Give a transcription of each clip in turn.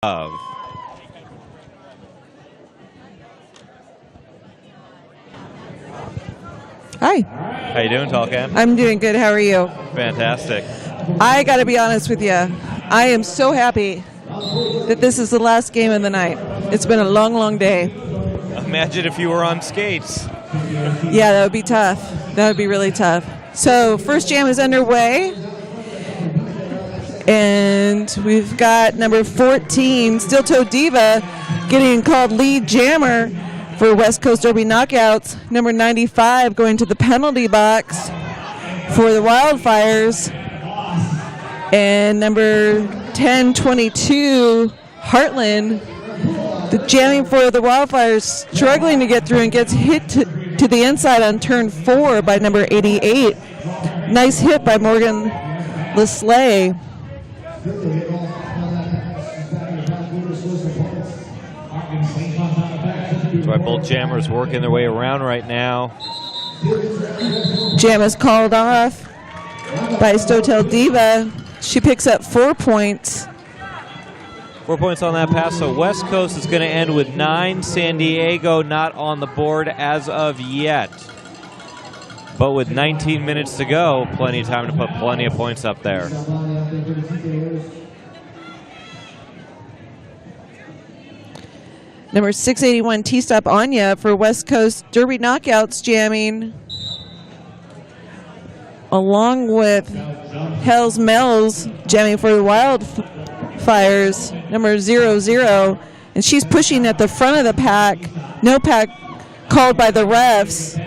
of. Hi. How you doing, Tallcan? I'm doing good. How are you? Fantastic. I got to be honest with you. I am so happy that this is the last game of the night. It's been a long, long day. Imagine if you were on skates. Yeah, that would be tough. That would be really tough. So, first jam is underway. And we've got number 14, Steel Toe Diva, getting called lead jammer for West Coast Derby knockouts. Number 95 going to the penalty box for the Wildfires. And number 1022, Heartland, the jamming for the Wildfires, struggling to get through and gets hit to the inside on turn 4 by number 88. Nice hit by Morgan Lesley. That's why both jammers working their way around right now. Jam is called off by Stotel Diva. She picks up 4 points. 4 points on that pass, so West Coast is going to end with 9. San Diego not on the board as of yet. But with 19 minutes to go, plenty of time to put plenty of points up there. Number 681, T-Stop Anya for West Coast Derby knockouts, jamming along with Hells Mells, jamming for the Wildfires, number 00. And she's pushing at the front of the pack. No pack called by the refs.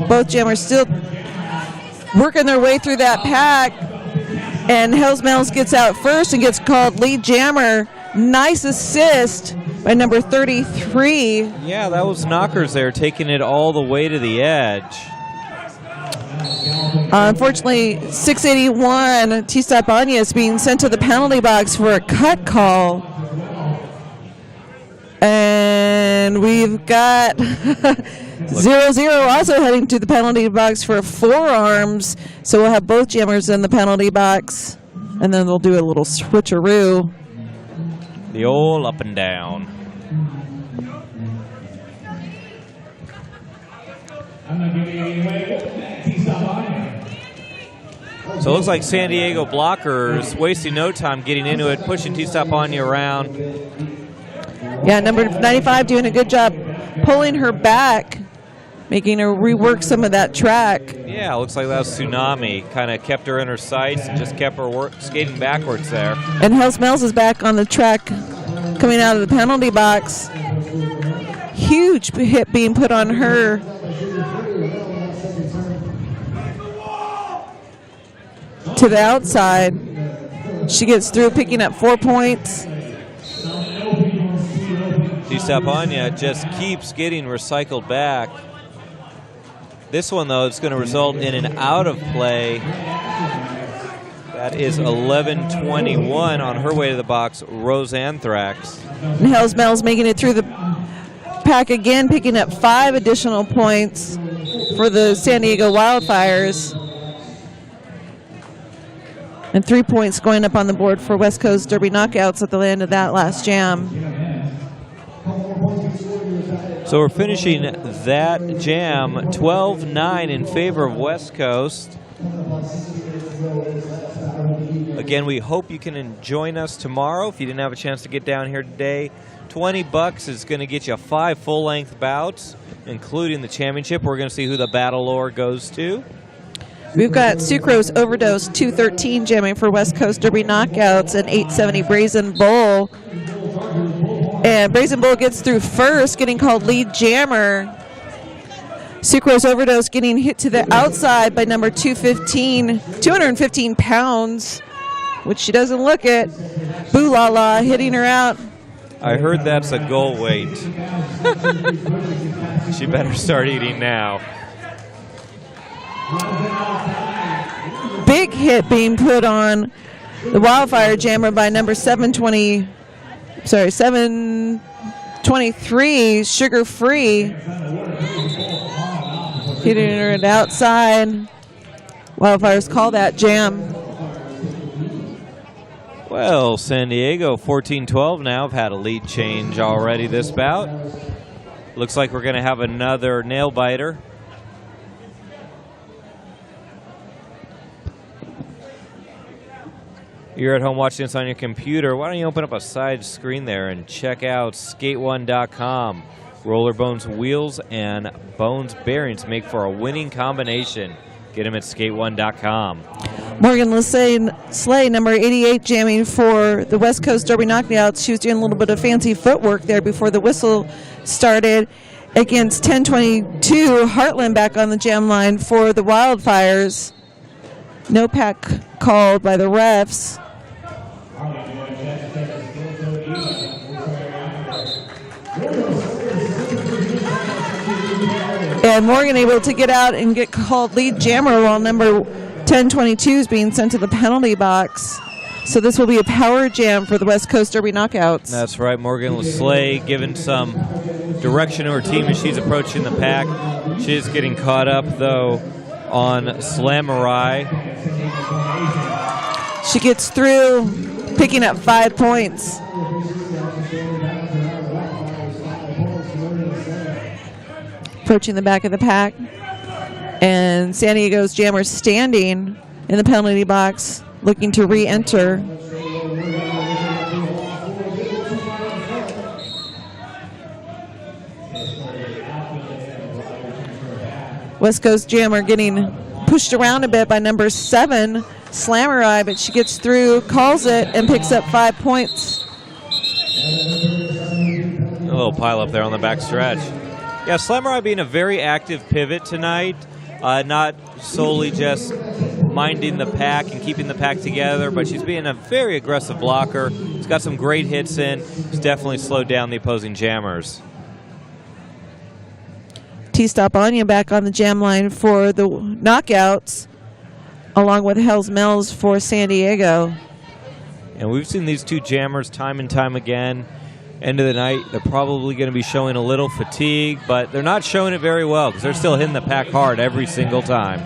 Both jammers still working their way through that pack. And Hells Mells gets out first and gets called lead jammer. Nice assist by number 33. Yeah, that was Knockers there, taking it all the way to the edge. Unfortunately, 681, T-Stop Anya is being sent to the penalty box for a cut call. And we've got 00 also heading to the penalty box for forearms. So we'll have both jammers in the penalty box. And then they'll do a little switcheroo. The old up and down. So it looks like San Diego blockers wasting no time getting into it, pushing T-Stop Anya around. Yeah, number 95 doing a good job pulling her back, making her rework some of that track. Yeah, looks like that was Tsunami. Kind of kept her in her sights and just kept her skating backwards there. And Hells Mells is back on the track coming out of the penalty box. Huge hit being put on her. To the outside. She gets through, picking up 4 points. T-Stop Anya just keeps getting recycled back. This one, though, is going to result in an out of play. That is 11:21 on her way to the box, Rose Anthrax. And Hells Mells making it through the pack again, picking up 5 additional points for the San Diego Wildfires. And 3 points going up on the board for West Coast Derby knockouts at the end of that last jam. So we're finishing that jam 12-9 in favor of West Coast. Again, we hope you can join us tomorrow. If you didn't have a chance to get down here today, $20 is going to get you 5 full-length bouts, including the championship. We're going to see who the Battle Lore goes to. We've got Sucrose Overdose 213 jamming for West Coast Derby knockouts and 870 Brazen Bull. And Brazen Bull gets through first, getting called lead jammer. Sucrose Overdose getting hit to the outside by number 215 pounds, which she doesn't look at. Boo La La hitting her out. I heard that's a goal weight. She better start eating now. Big hit being put on the Wildfire jammer by number 723, Sugar Free. Hitting her at outside. Wildfires call that jam. Well, San Diego 14-12 now have had a lead change already this bout. Looks like we're going to have another nail biter. You're at home watching this on your computer. Why don't you open up a side screen there and check out skate1.com. Roller Bones wheels and Bones bearings make for a winning combination. Get them at skate1.com. Morgan Slay, number 88, jamming for the West Coast Derby Knockouts. She was doing a little bit of fancy footwork there before the whistle started. Against 1022, Heartland back on the jam line for the Wildfires. No pack called by the refs. And Morgan able to get out and get called lead jammer while number 1022 is being sent to the penalty box. So this will be a power jam for the West Coast Derby Knockouts. That's right. Morgan Slay giving some direction to her team as she's approaching the pack. She is getting caught up, though, on Slamurai. She gets through, picking up 5 points. Approaching the back of the pack. And San Diego's jammer standing in the penalty box, looking to re-enter. West Coast jammer getting pushed around a bit by number 7, Slamurai, but she gets through, calls it, and picks up 5 points. A little pile up there on the back stretch. Yeah, Slamurai being a very active pivot tonight, not solely just minding the pack and keeping the pack together, but she's being a very aggressive blocker. She's got some great hits in. She's definitely slowed down the opposing jammers. T-Stop Anya back on the jam line for the Knockouts, along with Hells Mills for San Diego. And we've seen these two jammers time and time again. End of the night, they're probably going to be showing a little fatigue, but they're not showing it very well because they're still hitting the pack hard every single time.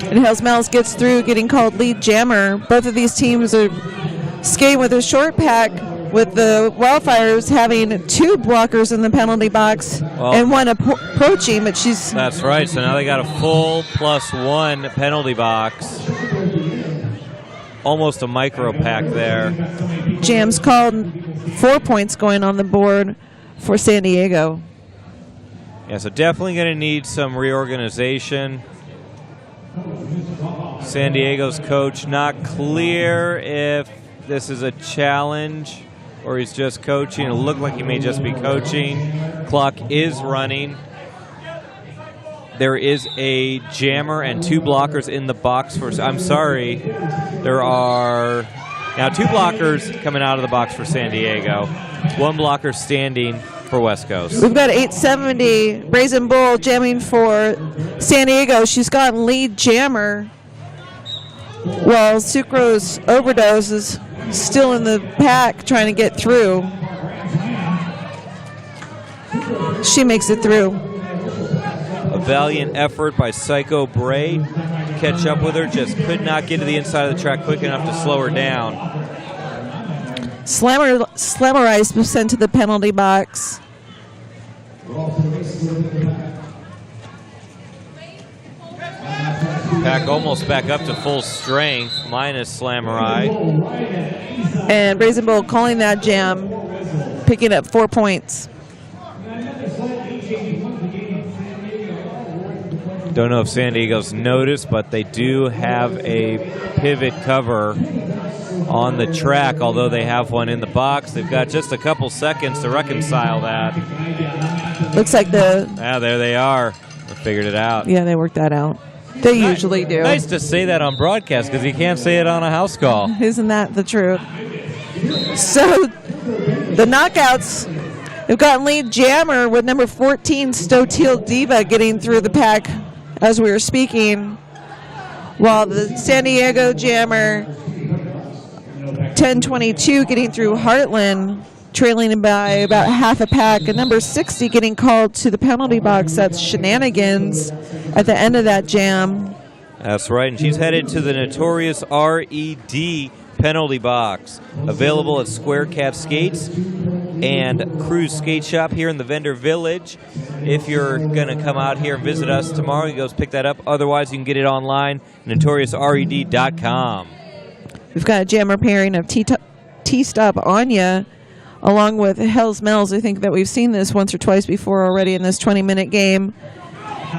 And Hells Mills gets through, getting called lead jammer. Both of these teams are skating with a short pack, with the Wildfires having 2 blockers in the penalty box and 1 approaching, but she's... That's right, so now they got a full +1 penalty box. Almost a micro pack there. Jam's called, 4 points going on the board for San Diego. Yeah, so definitely going to need some reorganization. San Diego's coach not clear if this is a challenge or he's just coaching. It looked like he may just be coaching. Clock is running. There is a jammer and 2 blockers in the box for... I'm sorry. There are now 2 blockers coming out of the box for San Diego. 1 blocker standing for West Coast. We've got 870 Brazen Bull jamming for San Diego. She's gotten lead jammer, while Sucrose Overdose is still in the pack trying to get through. She makes it through. A valiant effort by Psycho Bray to catch up with her. Just could not get to the inside of the track quick enough to slow her down. Slamurai was sent to the penalty box. Pack almost back up to full strength, minus Slamurai. And Brazen Bull calling that jam, picking up 4 points. Don't know if San Diego's noticed, but they do have a pivot cover on the track, although they have one in the box. They've got just a couple seconds to reconcile that. Looks like the... Yeah, there they are. They figured it out. Yeah, they worked that out. They usually do. Nice to say that on broadcast because you can't say it on a house call. Isn't that the truth? So the Knockouts have gotten lead jammer with number 14, Stotil Diva, getting through the pack as we were speaking, while the San Diego jammer 1022 getting through Heartland, trailing by about half a pack, and number 60 getting called to the penalty box. That's Shenanigans at the end of that jam. That's right, and she's headed to the notorious RED penalty box. Available at Square Cat Skates and Cruise Skate Shop here in the Vendor Village. If you're going to come out here and visit us tomorrow, you can go pick that up. Otherwise, you can get it online, notoriousred.com. We've got a jammer pairing of T-Stop Anya along with Hell's Mel's. I think that we've seen this once or twice before already in this 20-minute game.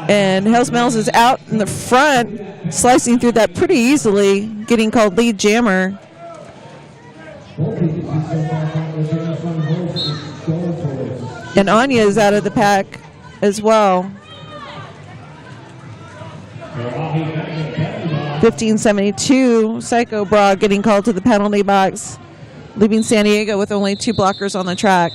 And Hell's Mel's is out in the front, slicing through that pretty easily, getting called lead jammer. And Anya is out of the pack as well. 1572, Psycho Bra getting called to the penalty box, leaving San Diego with only 2 blockers on the track.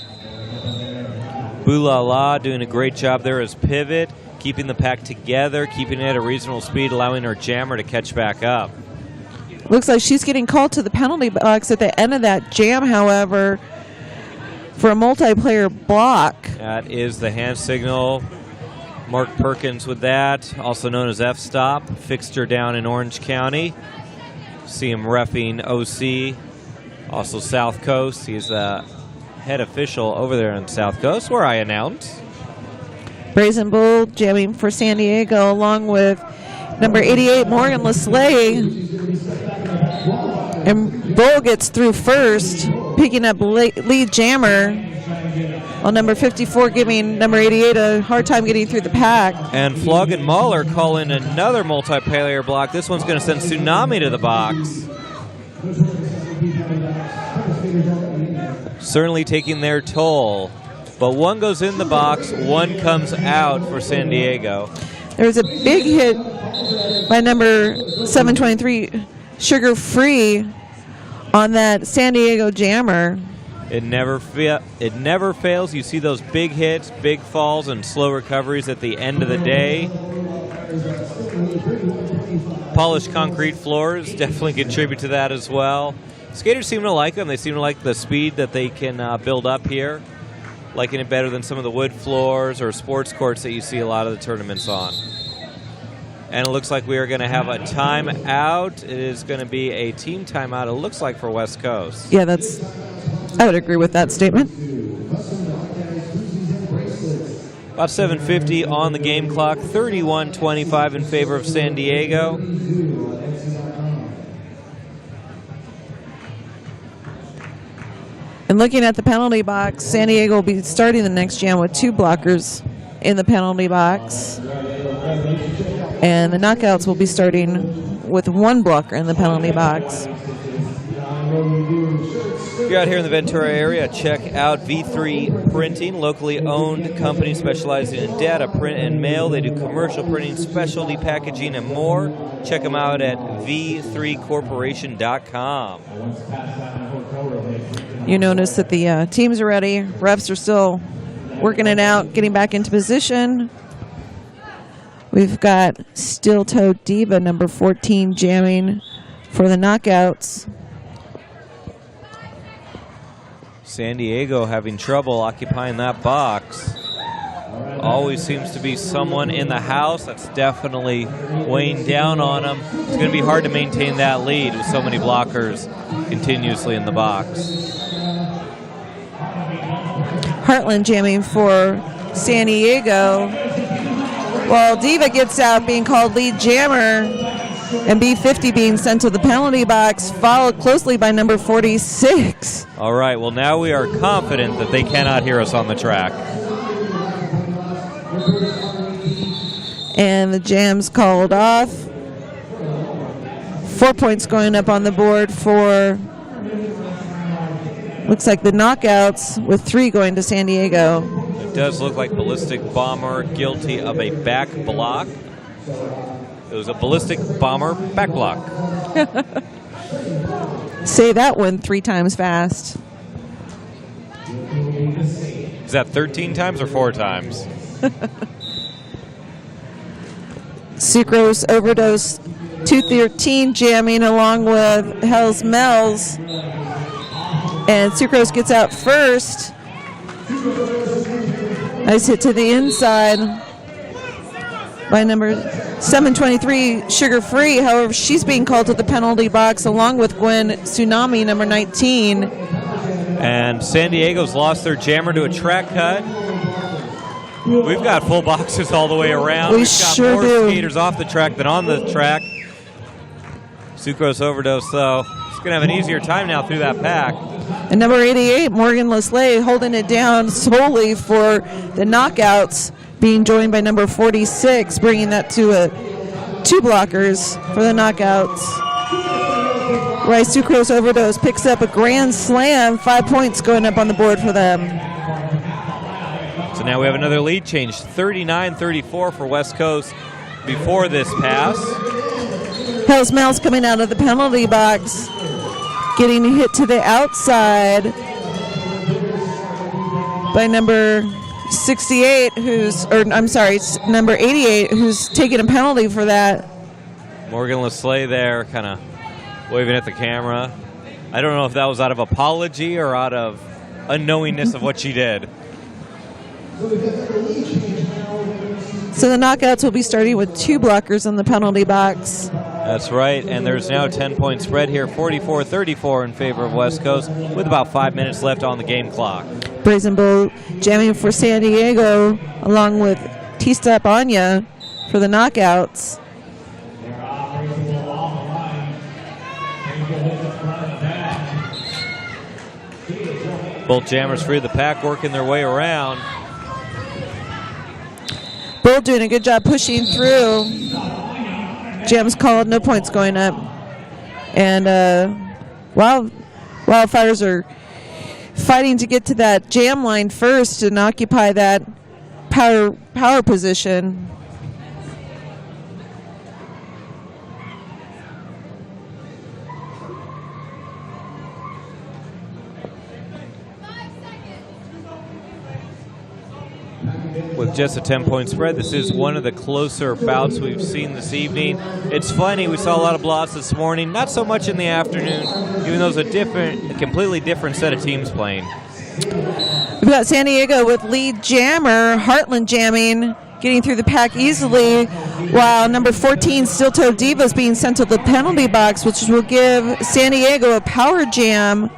Boo La La doing a great job there as pivot, keeping the pack together, keeping it at a reasonable speed, allowing her jammer to catch back up. Looks like she's getting called to the penalty box at the end of that jam, however, for a multiplayer block. That is the hand signal. Mark Perkins with that, also known as F-Stop, fixture down in Orange County. See him reffing OC, also South Coast. He's the head official over there on South Coast, where I announce. Brazen Bull jamming for San Diego, along with number 88, Morgan Lesley. And Bull gets through first, picking up lead jammer, while number 54 giving number 88 a hard time getting through the pack. And Flog and Mahler call in another multiplayer block. This one's going to send Tsunami to the box. Certainly taking their toll. But one goes in the box, one comes out for San Diego. There was a big hit by number 723, Sugar Free, on that San Diego jammer. It never fails. You see those big hits, big falls, and slow recoveries at the end of the day. Polished concrete floors definitely contribute to that as well. Skaters seem to like them. They seem to like the speed that they can build up here. Liking it better than some of the wood floors or sports courts that you see a lot of the tournaments on. And it looks like we are going to have a timeout. It is going to be a team timeout, it looks like, for West Coast. Yeah, I would agree with that statement. About 7:50 on the game clock, 31-25 in favor of San Diego. And looking at the penalty box, San Diego will be starting the next jam with 2 blockers in the penalty box. And the knockouts will be starting with 1 blocker in the penalty box. If you're out here in the Ventura area, check out V3 Printing, locally owned company specializing in data, print, and mail. They do commercial printing, specialty packaging, and more. Check them out at v3corporation.com. You notice that the teams are ready. Refs are still working it out, getting back into position. We've got Steel Toe Diva, number 14, jamming for the knockouts. San Diego having trouble occupying that box. Always seems to be someone in the house. That's definitely weighing down on them. It's going to be hard to maintain that lead with so many blockers continuously in the box. Heartland jamming for San Diego, while Diva gets out being called lead jammer, and B50 being sent to the penalty box, followed closely by number 46. All right, well, now we are confident that they cannot hear us on the track. And the jam's called off. 4 points going up on the board for, looks like the knockouts, with 3 going to San Diego. It does look like Ballistic Bomber guilty of a back block. It was a Ballistic Bomber back block. Say that one 3 times fast. Is that 13 times or 4 times? Sucrose Overdose 213 jamming along with Hell's Mel's. And Sucrose gets out first. Nice hit to the inside by number 723, Sugar Free. However, she's being called to the penalty box along with Gwen Tsunami, number 19. And San Diego's lost their jammer to a track cut. We've got full boxes all the way around. We've got sure more skaters off the track than on the track. Sucrose Overdose, though, is going to have an easier time now through that pack. And number 88, Morgan Lesley, holding it down solely for the knockouts, being joined by number 46, bringing that to 2 blockers for the knockouts. Rice Sucrose Overdose picks up a grand slam, 5 points going up on the board for them. So now we have another lead change, 39-34 for West Coast before this pass. Hell's Mouse coming out of the penalty box, getting hit to the outside by number 68, number 88, who's taking a penalty for that. Morgan Lesley there, kind of waving at the camera. I don't know if that was out of apology or out of unknowingness of what she did. So the knockouts will be starting with 2 blockers on the penalty box. That's right, and there's now a 10-point spread here, 44-34 in favor of West Coast, with about 5 minutes left on the game clock. Brazen Bull jamming for San Diego, along with T-Step Anya for the knockouts. Both jammers free of the pack, working their way around. Bull doing a good job pushing through. Jam's called, no points going up. And Wildfires are fighting to get to that jam line first and occupy that power position. With just a 10-point spread, this is one of the closer bouts we've seen this evening. It's funny, we saw a lot of blocks this morning, not so much in the afternoon, even though it's a completely different set of teams playing. We've got San Diego with lead jammer, Heartland jamming, getting through the pack easily, while number 14, Steel Toe Diva, is being sent to the penalty box, which will give San Diego a power jam.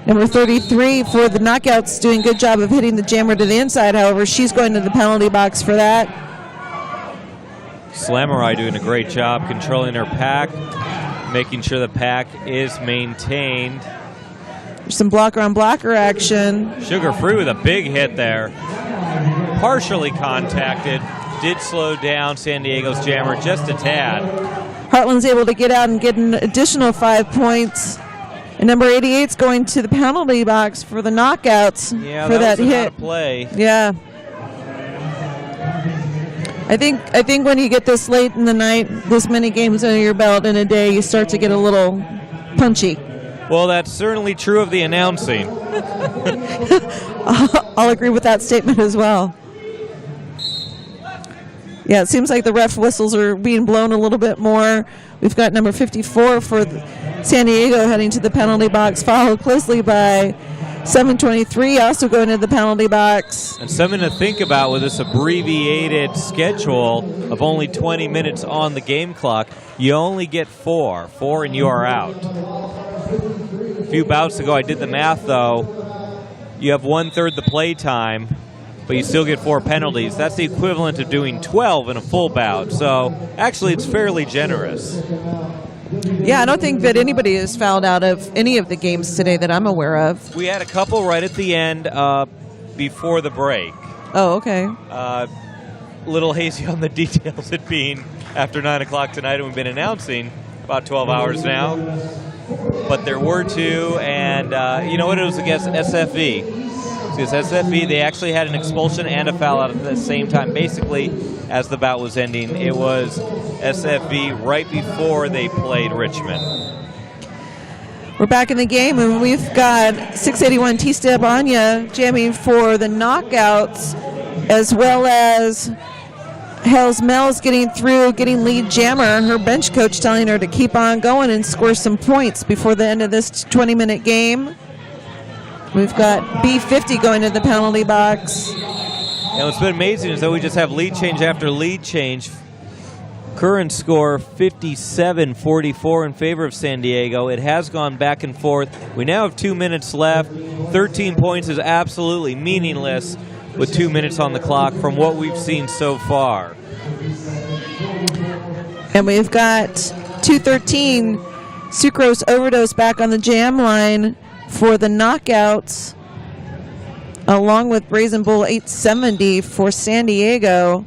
Number 33 for the knockouts, doing a good job of hitting the jammer to the inside. However, she's going to the penalty box for that. Slamurai doing a great job controlling her pack, making sure the pack is maintained. There's some blocker-on-blocker action. Sugar Free with a big hit there. Partially contacted. Did slow down San Diego's jammer just a tad. Heartland's able to get out and get an additional 5 points. And number 88's going to the penalty box for the knockouts for that hit. Out of play. Yeah. I think when you get this late in the night, this many games under your belt in a day, you start to get a little punchy. Well, that's certainly true of the announcing. I'll agree with that statement as well. Yeah, it seems like the ref whistles are being blown a little bit more. We've got number 54 for San Diego heading to the penalty box, followed closely by 723 also going to the penalty box. And something to think about with this abbreviated schedule of only 20 minutes on the game clock, you only get 4 and you are out. A few bouts ago, I did the math, though. You have 1/3 the play time, but you still get 4 penalties. That's the equivalent of doing 12 in a full bout. So actually, it's fairly generous. Yeah, I don't think that anybody has fouled out of any of the games today that I'm aware of. We had a couple right at the end before the break. Oh, okay. Little hazy on the details, it being after 9 o'clock tonight, and we've been announcing about 12 hours now. But there were 2, and you know what? It was against SFV. Because SFV, they actually had an expulsion and a foul out at the same time. Basically, as the bout was ending, it was SFV right before they played Richmond. We're back in the game, and we've got 681 T-Step Anya jamming for the knockouts, as well as Hell's Mel's getting through, getting lead jammer. Her bench coach telling her to keep on going and score some points before the end of this 20-minute game. We've got B50 going to the penalty box. And what's been amazing is that we just have lead change after lead change. Current score 57-44 in favor of San Diego. It has gone back and forth. We now have 2 minutes left. 13 points is absolutely meaningless with 2 minutes on the clock from what we've seen so far. And we've got 213 sucrose overdose back on the jam line for the knockouts, along with Brazen Bull 870 for San Diego.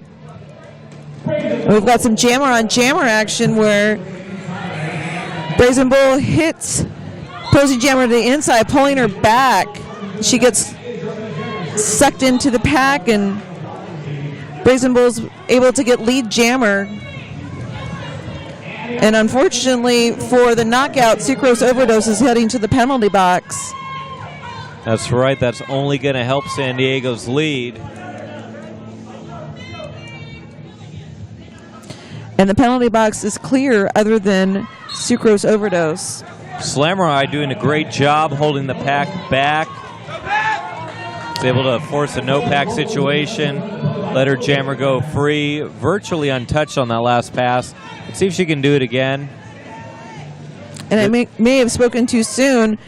We've got some jammer on jammer action where Brazen Bull hits Posey Jammer to the inside, pulling her back. She gets sucked into the pack, and Brazen Bull's able to get lead jammer. And unfortunately for the knockout, sucrose overdose is heading to the penalty box. That's right. That's only going to help San Diego's lead. And the penalty box is clear other than sucrose overdose. Slamurai doing a great job holding the pack back. Is able to force a no-pack situation. Let her jammer go free. Virtually untouched on that last pass. Let's see if she can do it again. And I may have spoken too soon.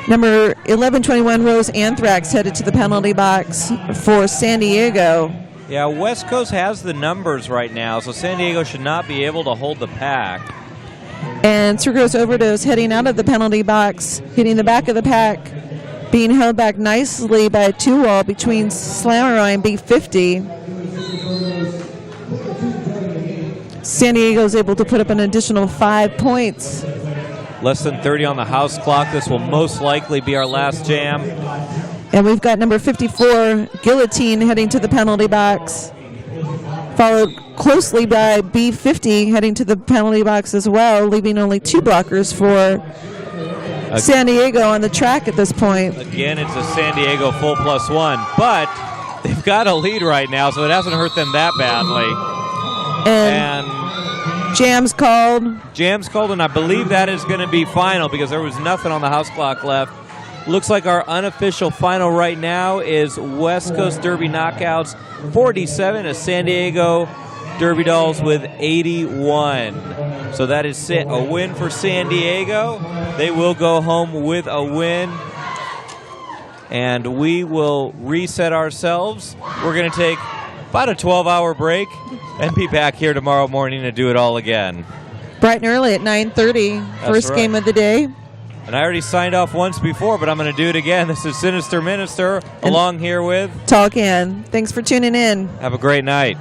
Number 1121 Rose Anthrax headed to the penalty box for San Diego. Yeah, West Coast has the numbers right now, so San Diego should not be able to hold the pack. And sucrose overdose heading out of the penalty box, hitting the back of the pack, being held back nicely by a 2-wall between Slamurai and B50. San Diego is able to put up an additional 5 points. Less than 30 on the house clock. This will most likely be our last jam. And we've got number 54, Guillotine, heading to the penalty box, followed closely by B50 heading to the penalty box as well, leaving only 2 blockers for San Diego on the track at this point. Again, it's a San Diego full +1, but they've got a lead right now, so it hasn't hurt them that badly. And jam's called. Jam's called, and I believe that is going to be final because there was nothing on the house clock left. Looks like our unofficial final right now is West Coast Derby Knockouts 47 to San Diego Derby Dolls with 81. So that is a win for San Diego. They will go home with a win. And we will reset ourselves. We're going to take about a 12-hour break and be back here tomorrow morning to do it all again. Bright and early at 9:30, first game of the day. And I already signed off once before, but I'm going to do it again. This is Sinister Minister, along here with Talk In. Thanks for tuning in. Have a great night.